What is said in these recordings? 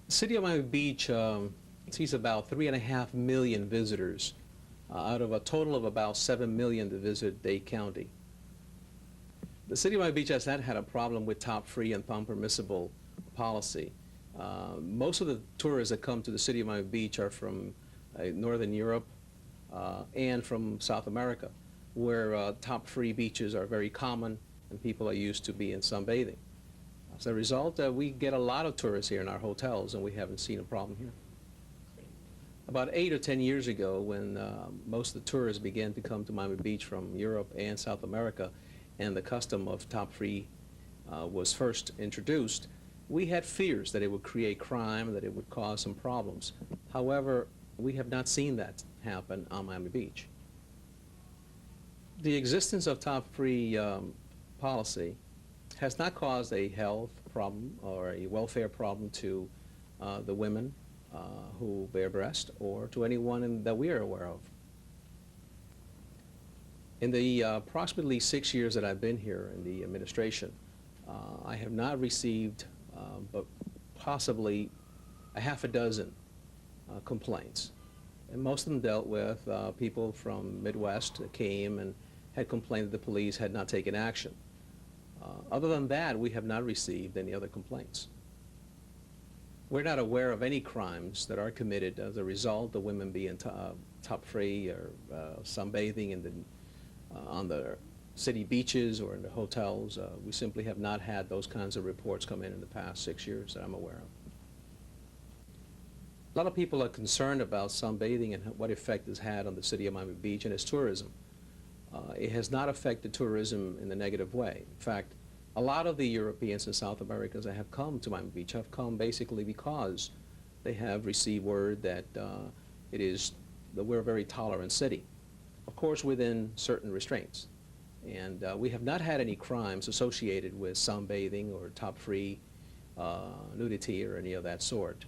The city of Miami Beach sees about 3.5 million visitors out of a total of about 7 million that visit Dade County. The city of Miami Beach has not had a problem with top-free and thumb-permissible policy. Most of the tourists that come to the city of Miami Beach are from Northern Europe and from South America, where top-free beaches are very common and people are used to being sunbathing. As a result, we get a lot of tourists here in our hotels, and we haven't seen a problem here. About 8 or 10 years ago, when most of the tourists began to come to Miami Beach from Europe and South America, and the custom of top-free was first introduced, we had fears that it would create crime, that it would cause some problems. However, we have not seen that happen on Miami Beach. The existence of top-free policy has not caused a health problem or a welfare problem to the women who bear breast or to anyone that we are aware of. In the approximately 6 years that I've been here in the administration, I have not received but possibly a half a dozen complaints. And most of them dealt with people from Midwest that came and had complained that the police had not taken action. Other than that, we have not received any other complaints. We're not aware of any crimes that are committed as a result of women being top-free or sunbathing on the city beaches or in the hotels. We simply have not had those kinds of reports come in the past 6 years that I'm aware of. A lot of people are concerned about sunbathing and what effect it's had on the city of Miami Beach and its tourism. It has not affected tourism in a negative way. In fact, a lot of the Europeans and South Americans that have come to Miami Beach have come basically because they have received word that we're a very tolerant city, of course within certain restraints. And we have not had any crimes associated with sunbathing or top-free nudity or any of that sort.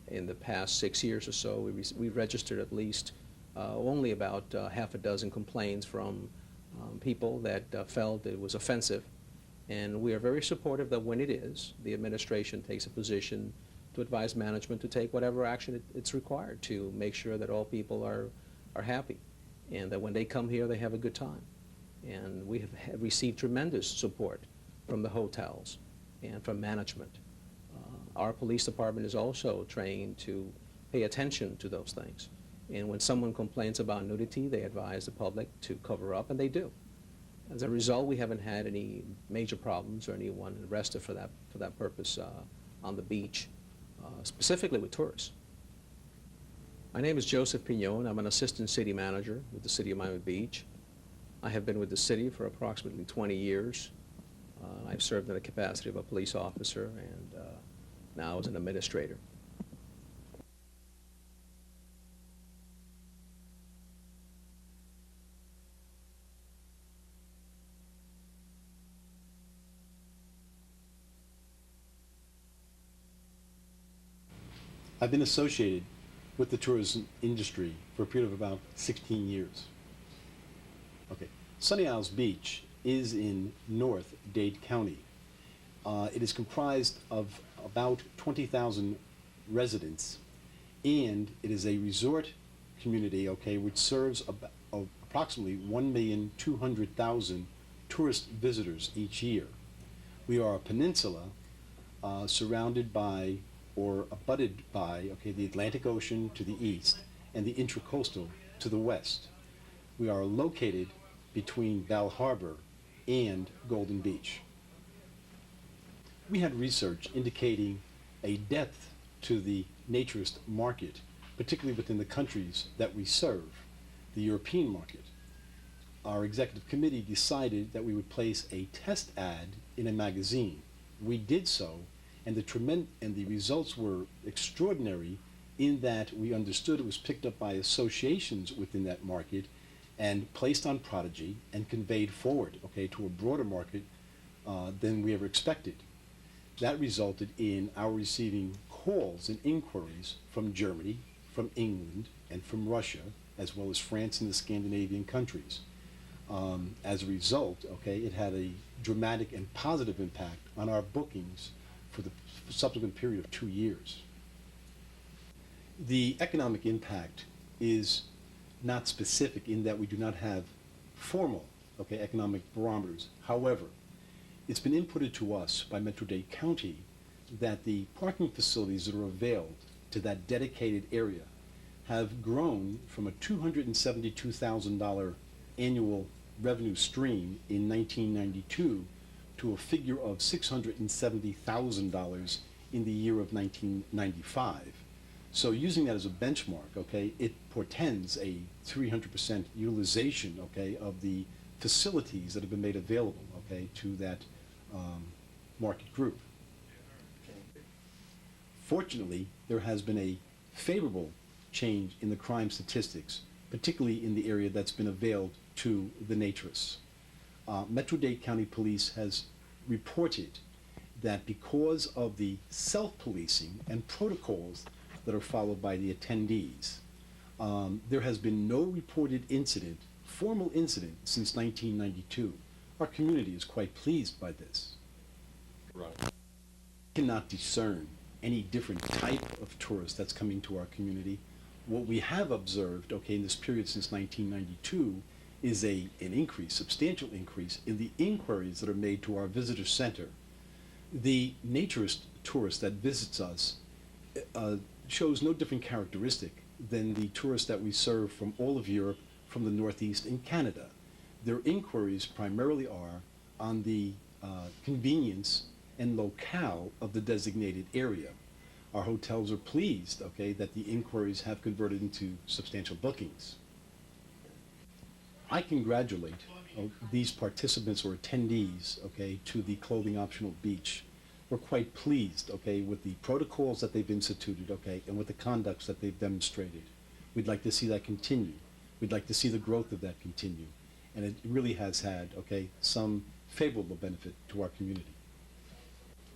In the past 6 years or so, we registered at least only about half a dozen complaints from people that felt it was offensive. And we are very supportive that when it is, the administration takes a position to advise management to take whatever action it's required to make sure that all people are happy and that when they come here, they have a good time. And we have received tremendous support from the hotels and from management. Our police department is also trained to pay attention to those things. And when someone complains about nudity, they advise the public to cover up, and they do. As a result, we haven't had any major problems or anyone arrested for that purpose on the beach, specifically with tourists. My name is Joseph Pinon. I'm an assistant city manager with the city of Miami Beach. I have been with the city for approximately 20 years. I've served in the capacity of a police officer and now as an administrator. I've been associated with the tourism industry for a period of about 16 years. Okay, Sunny Isles Beach is in North Dade County. It is comprised of about 20,000 residents, and it is a resort community, okay, which serves approximately 1,200,000 tourist visitors each year. We are a peninsula surrounded by or abutted by, okay, the Atlantic Ocean to the east and the Intracoastal to the west. We are located between Bal Harbour and Golden Beach. We had research indicating a depth to the naturist market, particularly within the countries that we serve, the European market. Our executive committee decided that we would place a test ad in a magazine. We did so, and the results were extraordinary in that we understood it was picked up by associations within that market and placed on Prodigy and conveyed forward, okay, to a broader market than we ever expected. That resulted in our receiving calls and inquiries from Germany, from England, and from Russia, as well as France and the Scandinavian countries. As a result, okay, it had a dramatic and positive impact on our bookings for the subsequent period of 2 years. The economic impact is not specific in that we do not have formal, economic barometers. However, it's been inputted to us by Metro-Dade County that the parking facilities that are availed to that dedicated area have grown from a $272,000 annual revenue stream in 1992 to a figure of $670,000 in the year of 1995. So using that as a benchmark, it portends a 300% utilization, of the facilities that have been made available, to that market group. Fortunately, there has been a favorable change in the crime statistics, particularly in the area that's been availed to the naturists. Metro-Dade County Police has reported that because of the self-policing and protocols that are followed by the attendees, there has been no reported incident, formal incident, since 1992. Our community is quite pleased by this. Right. We cannot discern any different type of tourist that's coming to our community. What we have observed, in this period since 1992, is an increase, substantial increase, in the inquiries that are made to our visitor center. The naturist tourist that visits us shows no different characteristic than the tourists that we serve from all of Europe, from the Northeast, and Canada. Their inquiries primarily are on the convenience and locale of the designated area. Our hotels are pleased, that the inquiries have converted into substantial bookings. I congratulate these participants or attendees, to the clothing optional beach. We're quite pleased, with the protocols that they've instituted, and with the conducts that they've demonstrated. We'd like to see that continue. We'd like to see the growth of that continue. And it really has had, some favorable benefit to our community.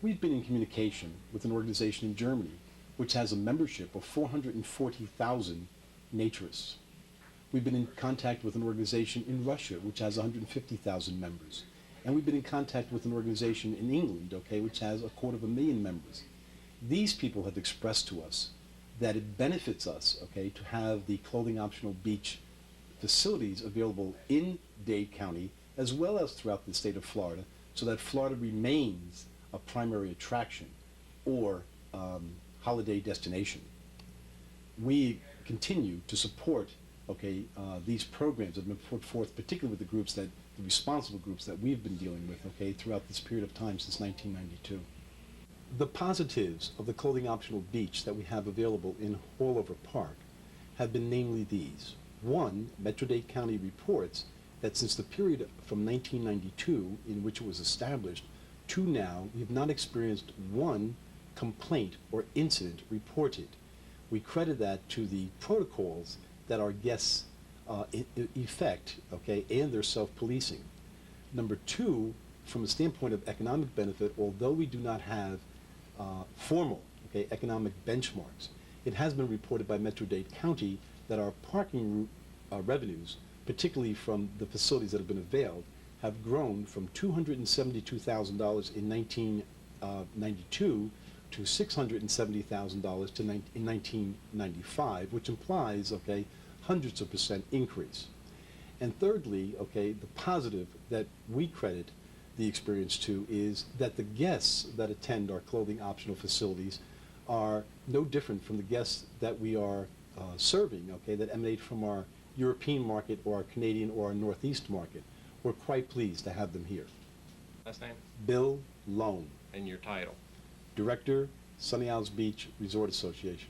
We've been in communication with an organization in Germany which has a membership of 440,000 naturists. We've been in contact with an organization in Russia which has 150,000 members. And we've been in contact with an organization in England, which has 250,000 members. These people have expressed to us that it benefits us, to have the clothing optional beach facilities available in Dade County as well as throughout the state of Florida, so that Florida remains a primary attraction or holiday destination. We continue to support these programs that have been put forth, particularly with the groups the responsible groups that we've been dealing with throughout this period of time since 1992. The positives of the clothing optional beach that we have available in Haulover Park have been namely these. One, Metro-Dade County reports that since the period from 1992 in which it was established to now, we have not experienced one complaint or incident reported. We credit that to the protocols that our guests effect, and their self-policing. Number two, from a standpoint of economic benefit, although we do not have formal economic benchmarks, it has been reported by Metro-Dade County that our parking revenues, particularly from the facilities that have been availed, have grown from $272,000 in 1992 to $670,000 in 1995, which implies, hundreds of percent increase. And thirdly, the positive that we credit the experience to is that the guests that attend our clothing optional facilities are no different from the guests that we are serving, that emanate from our European market or our Canadian or our Northeast market. We're quite pleased to have them here. Last name? Bill Lone, And your title? Director, Sunny Isles Beach Resort Association.